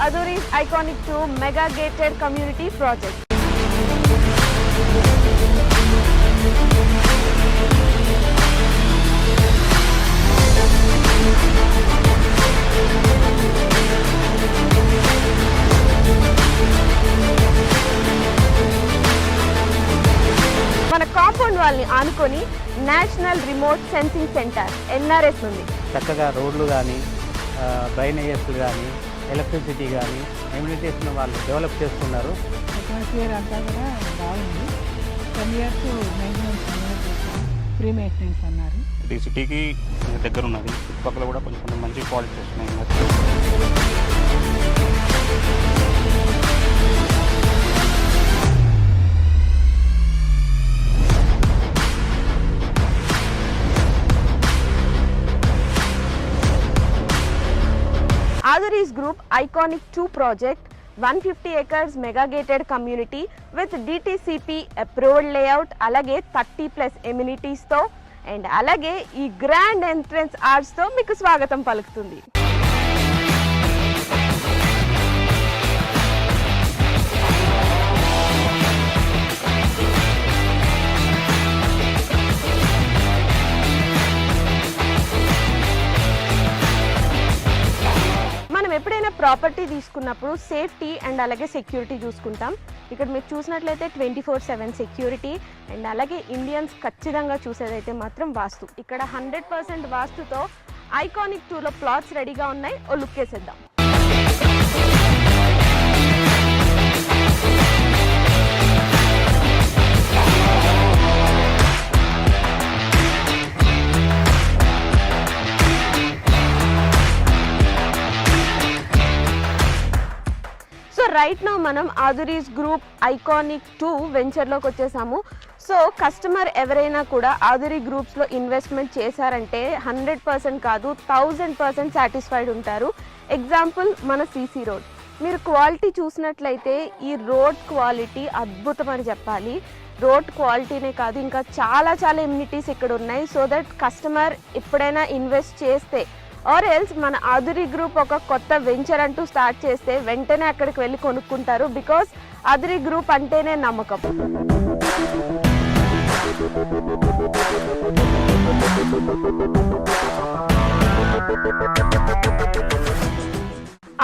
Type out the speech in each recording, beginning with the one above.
Aduri's Iconic 2 Mega Gated Community Project. మన compound వాళ్ళని ఆనుకొని national remote sensing centre NRS ఉంది. చక్కగా రోడ్లు కానీ డ్రైనేజెస్లు కానీ ఎలక్ట్రిసిటీ కానీ ఎమ్యూనిటీస్ను వాళ్ళు డెవలప్ చేస్తున్నారు. అట్మాస్ఫియర్ అంతా కూడా బాగుంది. 10 years మెయింటెనెన్స్ ఫ్రీ మెయింటెనెన్స్ అన్నారు. ఇది సిటీకి దగ్గర ఉన్నది. చుట్టుపక్కల కూడా కొంచెం మంచి క్వాలిటీ వస్తున్నాయి. Aduri's Group Iconic 2 project 150 acres mega gated community with DTCP approved layout alage 30+ amenities తో అండ్ అలాగే ఈ గ్రాండ్ ఎంట్రన్స్ ఆర్చ్ తో మీకు స్వాగతం పలుకుతుంది. ఎప్పుడైనా ప్రాపర్టీ తీసుకున్నప్పుడు సేఫ్టీ అండ్ అలాగే సెక్యూరిటీ చూసుకుంటాం. ఇక్కడ మీరు చూసినట్లయితే 24/7 సెక్యూరిటీ అండ్ అలాగే ఇండియన్స్ ఖచ్చితంగా చూసేదైతే మాత్రం వాస్తు. ఇక్కడ 100% వాస్తుతో ఐకానిక్ 2లో ప్లాట్స్ రెడీగా ఉన్నాయి. ఓ లుక్ వేసేద్దాం. రైట్ నౌ మనం ఆదురీస్ గ్రూప్ ఐకానిక్ 2 వెంచర్లోకి వచ్చేసాము. సో కస్టమర్ ఎవరైనా కూడా ఆదురీ గ్రూప్స్లో ఇన్వెస్ట్మెంట్ చేశారంటే 100% కాదు 1000% సాటిస్ఫైడ్ ఉంటారు. ఎగ్జాంపుల్ మన CC రోడ్. మీరు క్వాలిటీ చూసినట్లయితే ఈ రోడ్ క్వాలిటీ అద్భుతం అని చెప్పాలి. రోడ్ క్వాలిటీనే కాదు ఇంకా చాలా ఎమ్యూనిటీస్ ఇక్కడ ఉన్నాయి. సో దట్ కస్టమర్ ఎప్పుడైనా ఇన్వెస్ట్ చేస్తే ఆర్ ఎల్స్ మన ఆదురీ గ్రూప్ ఒక కొత్త వెంచర్ అంటూ స్టార్ట్ చేస్తే వెంటనే అక్కడికి వెళ్ళి కొనుక్కుంటారు. బికాస్ ఆదురీ గ్రూప్ అంటేనే నమ్మకం.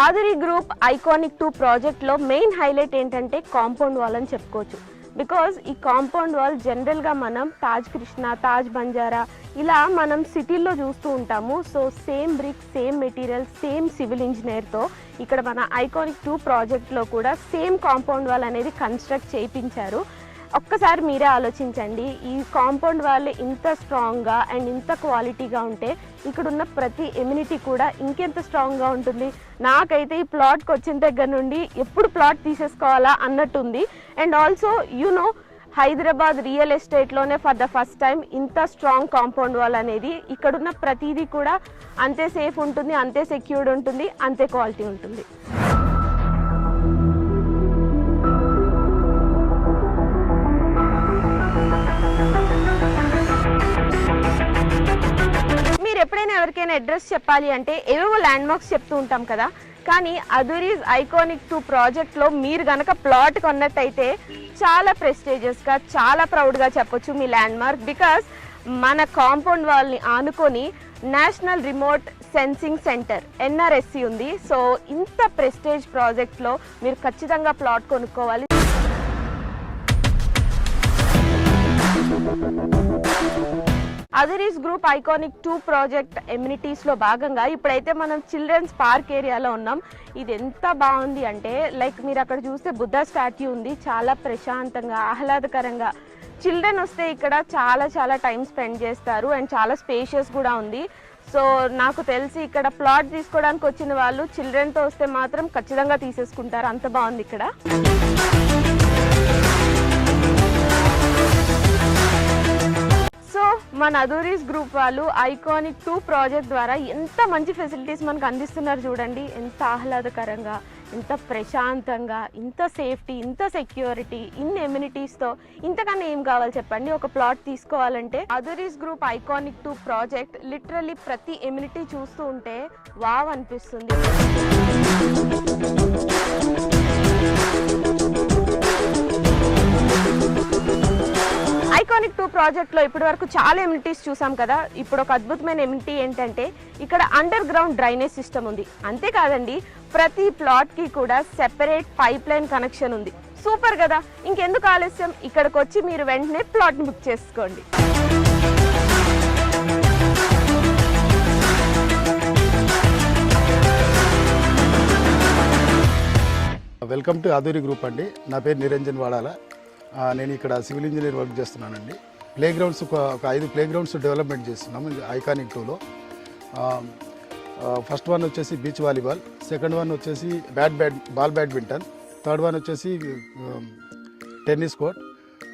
ఆదురీ గ్రూప్ ఐకానిక్ 2 ప్రాజెక్ట్లో మెయిన్ హైలైట్ ఏంటంటే కాంపౌండ్ వాల్ అని చెప్పుకోవచ్చు. బికాజ్ ఈ కాంపౌండ్ వాల్ జనరల్గా మనం తాజ్ కృష్ణ, తాజ్ బంజారా ఇలా మనం సిటీల్లో చూస్తూ ఉంటాము. So same brick, same material, same civil ఇంజనీర్తో ఇక్కడ మన ఐకానిక్ 2 ప్రాజెక్ట్లో కూడా సేమ్ కాంపౌండ్ వాల్ అనేది కన్స్ట్రక్ట్ చేయించారు. ఒక్కసారి మీరే ఆలోచించండి, ఈ కాంపౌండ్ వాల్ ఇంత స్ట్రాంగ్గా అండ్ ఇంత క్వాలిటీగా ఉంటే ఇక్కడున్న ప్రతి ఎమ్యూనిటీ కూడా ఇంకెంత స్ట్రాంగ్గా ఉంటుంది. నాకైతే ఈ ప్లాట్కి వచ్చిన దగ్గర నుండి ఎప్పుడు ప్లాట్ తీసేసుకోవాలా అన్నట్టుంది. And also you know Hyderabad real ఎస్టేట్లోనే ఫర్ ద ఫస్ట్ టైం ఇంత స్ట్రాంగ్ కాంపౌండ్ వాల్ అనేది ఇక్కడున్న ప్రతిదీ కూడా అంతే సేఫ్ ఉంటుంది, అంతే సెక్యూర్డ్ ఉంటుంది, అంతే క్వాలిటీ ఉంటుంది. మీరు ఎప్పుడైనా ఎవరికైనా అడ్రస్ చెప్పాలి అంటే ఏవేవో ల్యాండ్ మార్క్స్ చెప్తూ ఉంటాం కదా, కానీ అదురీస్ ఐకానిక్ 2 ప్రాజెక్ట్లో మీరు కనుక ప్లాట్ కొన్నట్టయితే చాలా ప్రెస్టీజియస్గా, చాలా ప్రౌడ్గా చెప్పొచ్చు మీ ల్యాండ్ మార్క్. బికాస్ మన కాంపౌండ్ వాల్ని ఆనుకొని national remote sensing centre NRSC ఉంది. సో ఇంత ప్రెస్టేజ్ ప్రాజెక్ట్లో మీరు ఖచ్చితంగా ప్లాట్ కొనుక్కోవాలి. అదురీస్ గ్రూప్ ఐకానిక్ 2 ప్రాజెక్ట్ ఎమ్యూనిటీస్లో భాగంగా ఇప్పుడైతే మనం చిల్డ్రన్స్ పార్క్ ఏరియాలో ఉన్నాం. ఇది ఎంత బాగుంది అంటే లైక్ మీరు అక్కడ చూస్తే బుద్ధ స్టాట్యూ ఉంది. చాలా ప్రశాంతంగా, ఆహ్లాదకరంగా చిల్డ్రన్ వస్తే ఇక్కడ చాలా టైం స్పెండ్ చేస్తారు అండ్ చాలా స్పేషియస్ కూడా ఉంది. సో నాకు తెలిసి ఇక్కడ ప్లాట్ తీసుకోవడానికి వచ్చిన వాళ్ళు చిల్డ్రన్తో వస్తే మాత్రం ఖచ్చితంగా తీసేసుకుంటారు, అంత బాగుంది ఇక్కడ. సో మన అదురీస్ గ్రూప్ వాళ్ళు ఐకానిక్ 2 ప్రాజెక్ట్ ద్వారా ఎంత మంచి ఫెసిలిటీస్ మనకు అందిస్తున్నారు చూడండి. ఎంత ఆహ్లాదకరంగా, ఇంత ప్రశాంతంగా, ఇంత సేఫ్టీ, ఇంత సెక్యూరిటీ, ఇన్ని ఎమ్యూనిటీస్తో ఇంతకన్నా ఏం కావాలి చెప్పండి. ఒక ప్లాట్ తీసుకోవాలంటే అదురీస్ గ్రూప్ ఐకానిక్ 2 ప్రాజెక్ట్ లిటరల్లీ ప్రతి ఎమ్యూనిటీ చూస్తూ ఉంటే వావ్ అనిపిస్తుంది. ఐకానిక్ 2 ప్రాజెక్ట్లో ఇప్పటి వరకు చాలా ఎమ్యూనిటీస్ చూసాం కదా. ఇప్పుడు ఒక అద్భుతమైన ఎమ్యూనిటీ ఏంటంటే ఇక్కడ అండర్ గ్రౌండ్ డ్రైనేజ్ సిస్టమ్ ఉంది. అంతేకాదండి, ప్రతి ప్లాట్కి కూడా సెపరేట్ పైప్ లైన్ కనెక్షన్ ఉంది. సూపర్ కదా. ఇంకెందుకు ఆలస్యం, ఇక్కడికి వచ్చి మీరు వెంటనే ప్లాట్ని బుక్ చేసుకోండి. వెల్కమ్ టు అదూరి గ్రూప్ అండి. నా పేరు నిరంజన్ వాడాల. నేను ఇక్కడ సివిల్ ఇంజనీర్ వర్క్ చేస్తున్నానండి. ప్లే గ్రౌండ్స్ ఒక 5 ప్లే గ్రౌండ్స్ డెవలప్మెంట్ చేస్తున్నాము ఐకానిక్ 2లో. ఫస్ట్ వన్ వచ్చేసి బీచ్ వాలీబాల్, సెకండ్ వన్ వచ్చేసి బాల్ బ్యాడ్మింటన్, థర్డ్ వన్ వచ్చేసి టెన్నిస్ కోర్ట్,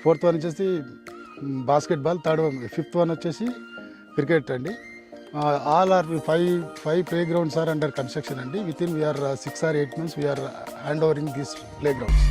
ఫోర్త్ వన్ వచ్చేసి బాస్కెట్బాల్, ఫిఫ్త్ వన్ వచ్చేసి క్రికెట్ అండి. All are 5 playgrounds are under construction అండి. Within we are 6 or 8 months we are hand overing these playgrounds.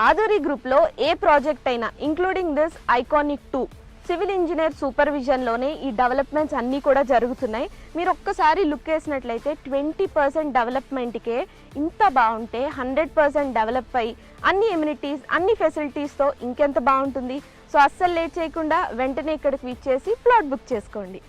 Aduri గ్రూప్లో ఏ project అయినా including this iconic 2 civil engineer సూపర్విజన్లోనే ఈ డెవలప్మెంట్స్ అన్నీ కూడా జరుగుతున్నాయి. మీరు ఒక్కసారి లుక్ వేసినట్లయితే 20% డెవలప్మెంట్కే ఇంత బాగుంటే 100% డెవలప్ అయ్యి అన్ని ఎమ్యూనిటీస్, అన్ని ఫెసిలిటీస్తో ఇంకెంత బాగుంటుంది. సో అస్సలు లేట్ చేయకుండా వెంటనే ఇక్కడికి విచ్చేసి ప్లాట్ బుక్ చేసుకోండి.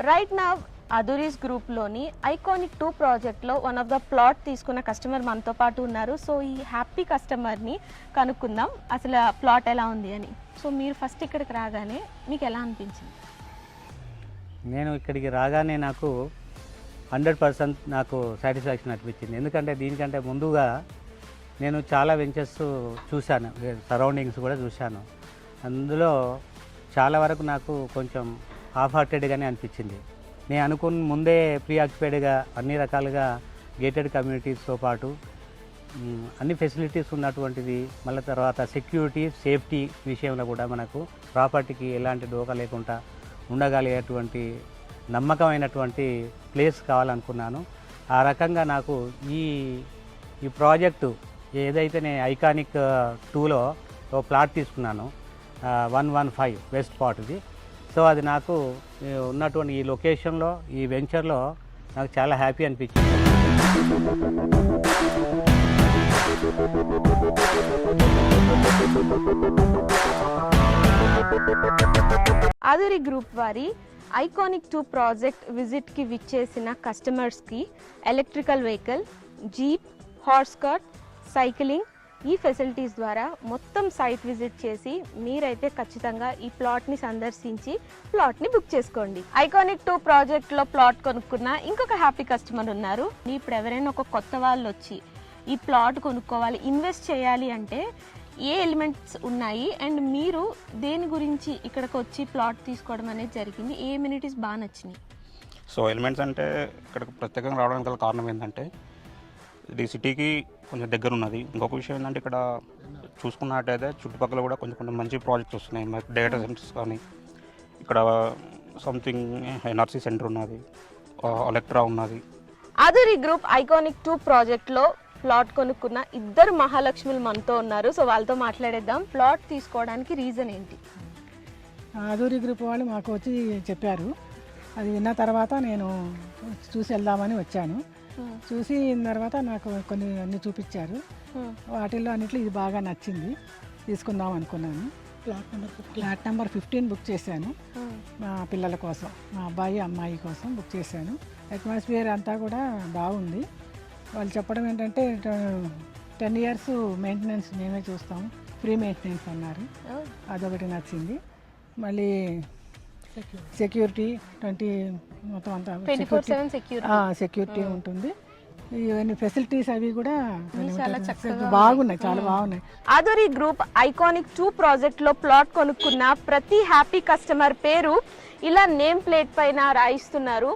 రైట్ నౌ అదురీస్ గ్రూప్లోని ఐకానిక్ 2 ప్రాజెక్ట్లో వన్ ఆఫ్ ద ప్లాట్ తీసుకున్న కస్టమర్ మనతో పాటు ఉన్నారు. సో ఈ హ్యాపీ కస్టమర్ని కనుక్కుందాం అసలు ప్లాట్ ఎలా ఉంది అని. సో మీరు ఫస్ట్ ఇక్కడికి రాగానే మీకు ఎలా అనిపించింది? నేను ఇక్కడికి రాగానే నాకు 100% నాకు సాటిస్ఫాక్షన్ అనిపించింది. ఎందుకంటే దీనికంటే ముందుగా నేను చాలా వెంచర్స్ చూశాను, సరౌండింగ్స్ కూడా చూశాను. అందులో చాలా వరకు నాకు కొంచెం హాఫ్ హార్టెడ్గానే అనిపించింది. నేను అనుకున్న ముందే ప్రీ ఆక్యుపైడ్గా అన్ని రకాలుగా గేటెడ్ కమ్యూనిటీస్తో పాటు అన్ని ఫెసిలిటీస్ ఉన్నటువంటిది. మళ్ళీ తర్వాత సెక్యూరిటీ, సేఫ్టీ విషయంలో కూడా మనకు ప్రాపర్టీకి ఎలాంటి డోకా లేకుండా ఉండగలిగేటువంటి నమ్మకమైనటువంటి ప్లేస్ కావాలనుకున్నాను. ఆ రకంగా నాకు ఈ ప్రాజెక్టు ఏదైతే నేను ఐకానిక్ 2లో ఒక ప్లాట్ తీసుకున్నాను 115 వెస్ట్ పార్ట్ది. సో అది నాకు ఉన్నటువంటి ఈ లొకేషన్లో, ఈ వెంచర్లో నాకు చాలా హ్యాపీ అనిపించింది. అదురి గ్రూప్ వారి ఐకానిక్ 2 ప్రాజెక్ట్ విజిట్కి విచ్చేసిన కస్టమర్స్కి electrical vehicle, jeep, horse cart, cycling ఈ ఫెసిలిటీస్ ద్వారా మొత్తం సైట్ విజిట్ చేసి మీరైతే ఖచ్చితంగా ఈ ప్లాట్ని సందర్శించి ప్లాట్ని బుక్ చేసుకోండి. ఐకానిక్ 2 ప్రాజెక్ట్లో ప్లాట్ కొనుక్కున్న ఇంకొక హ్యాపీ కస్టమర్ ఉన్నారు. ఇప్పుడు ఎవరైనా ఒక కొత్త వాళ్ళు వచ్చి ఈ ప్లాట్ కొనుక్కోవాలి, ఇన్వెస్ట్ చేయాలి అంటే ఏ ఎలిమెంట్స్ ఉన్నాయి అండ్ మీరు దేని గురించి ఇక్కడికి వచ్చి ప్లాట్ తీసుకోవడం అనేది జరిగింది? ఏ ఎమ్యూనిటీస్ బాగా నచ్చినాయి? సో ఎలిమెంట్స్ అంటే ఇక్కడికి ప్రత్యేకంగా రావడానికి గల కారణం ఏంటంటే ఇది సిటీకి కొంచెం దగ్గర ఉన్నది. ఇంకొక విషయం ఏంటంటే ఇక్కడ చూసుకున్నట్టయితే చుట్టుపక్కల కూడా కొంచెం మంచి ప్రాజెక్ట్స్ వస్తున్నాయి. డేటా సెంటర్స్ కానీ, ఇక్కడ సంథింగ్ ఎన్ఆర్సీ సెంటర్ ఉన్నది, ఎలక్ట్రా ఉన్నది. అదురి గ్రూప్ ఐకానిక్ 2 ప్రాజెక్ట్లో ప్లాట్ కొనుక్కున్న 2 మహాలక్ష్ములు మనతో ఉన్నారు. సో వాళ్ళతో మాట్లాడేద్దాం. ప్లాట్ తీసుకోవడానికి రీజన్ ఏంటి? అదూరి గ్రూప్ వాళ్ళు మాకు వచ్చి చెప్పారు. అది విన్న తర్వాత నేను చూసి వెళ్దామని వచ్చాను. చూసి తర్వాత నాకు కొన్ని అన్ని చూపించారు. వాటిల్లో అన్నిట్లో ఇది బాగా నచ్చింది, తీసుకుందాం అనుకున్నాను. ఫ్లాట్ నెంబర్ 15 బుక్ చేశాను. మా పిల్లల కోసం, మా అబ్బాయి అమ్మాయి కోసం బుక్ చేశాను. అట్మాస్ఫియర్ అంతా కూడా బాగుంది. వాళ్ళు చెప్పడం ఏంటంటే 10 years మెయింటెనెన్స్ మేమే చూస్తాం, ఫ్రీ మెయింటెనెన్స్ అన్నారు. అదొకటి నచ్చింది. మళ్ళీ సెక్యూరిటీ మొత్తం అంతా సెక్యూరిటీ ఉంటుంది. ఇవన్నీ ఫెసిలిటీస్ అవి కూడా బాగున్నాయి, చాలా బాగున్నాయి. ఆధురి గ్రూప్ ఐకానిక్ 2 ప్రాజెక్ట్లో ప్లాట్ కొనుక్కున్న ప్రతి హ్యాపీ కస్టమర్ పేరు ఇలా నేమ్ ప్లేట్ పైన రాయిస్తున్నారు.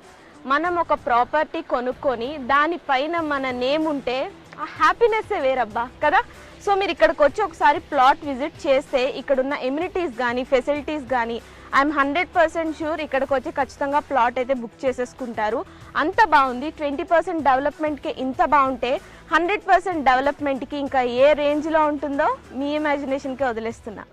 మనం ఒక ప్రాపర్టీ కొనుక్కొని దానిపైన మన నేమ్ ఉంటే ఆ హ్యాపీనెస్సే వేరబ్బా కదా. సో మీరు ఇక్కడికి వచ్చి ఒకసారి ప్లాట్ విజిట్ చేస్తే ఇక్కడున్న ఎమ్యూనిటీస్ కానీ ఫెసిలిటీస్ కానీ ఐఎమ్ 100% షూర్ ఇక్కడికి వచ్చి ఖచ్చితంగా ప్లాట్ అయితే బుక్ చేసేసుకుంటారు. అంత బాగుంది. 20% డెవలప్మెంట్కి ఇంత బాగుంటే 100% డెవలప్మెంట్కి ఇంకా ఏ రేంజ్లో ఉంటుందో మీ ఇమాజినేషన్కే వదిలేస్తున్నా.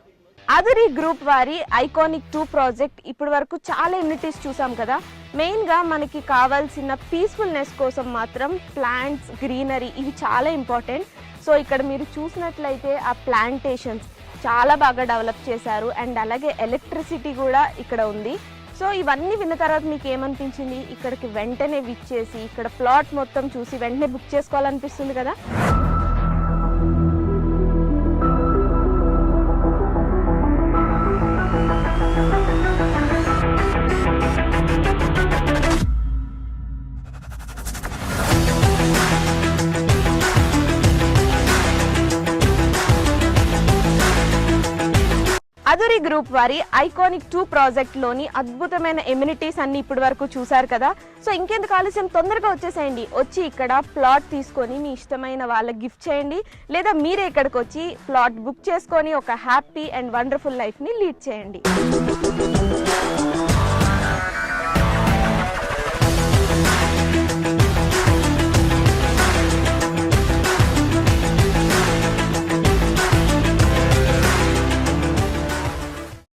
ఆధురి గ్రూప్ వారి ఐకానిక్ 2 ప్రాజెక్ట్ ఇప్పటి వరకు చాలా ఎమ్యూనిటీస్ చూసాం కదా. మెయిన్గా మనకి కావాల్సిన పీస్ఫుల్నెస్ కోసం మాత్రం ప్లాంట్స్, గ్రీనరీ ఇవి చాలా ఇంపార్టెంట్. సో ఇక్కడ మీరు చూసినట్లయితే ఆ ప్లాంటేషన్స్ చాలా బాగా డెవలప్ చేశారు అండ్ అలాగే ఎలక్ట్రిసిటీ కూడా ఇక్కడ ఉంది. సో ఇవన్నీ విన్న తర్వాత మీకు ఏమనిపించింది? ఇక్కడికి వెంటనే విచ్చేసి ఇక్కడ ప్లాట్ మొత్తం చూసి వెంటనే బుక్ చేసుకోవాలనిపిస్తుంది కదా. ఆధురి గ్రూప్ వారి ఐకానిక్ 2 ప్రాజెక్ట్లోని అద్భుతమైన ఎమ్యూనిటీస్ అన్ని ఇప్పటి వరకు చూసారు కదా. సో ఇంకెందుకు ఆలస్యం, తొందరగా వచ్చేసేయండి. వచ్చి ఇక్కడ ప్లాట్ తీసుకొని మీ ఇష్టమైన వాళ్ళకి గిఫ్ట్ చేయండి, లేదా మీరే ఇక్కడికి వచ్చి ప్లాట్ బుక్ చేసుకొని ఒక హ్యాపీ అండ్ వండర్ఫుల్ లైఫ్ని లీడ్ చేయండి.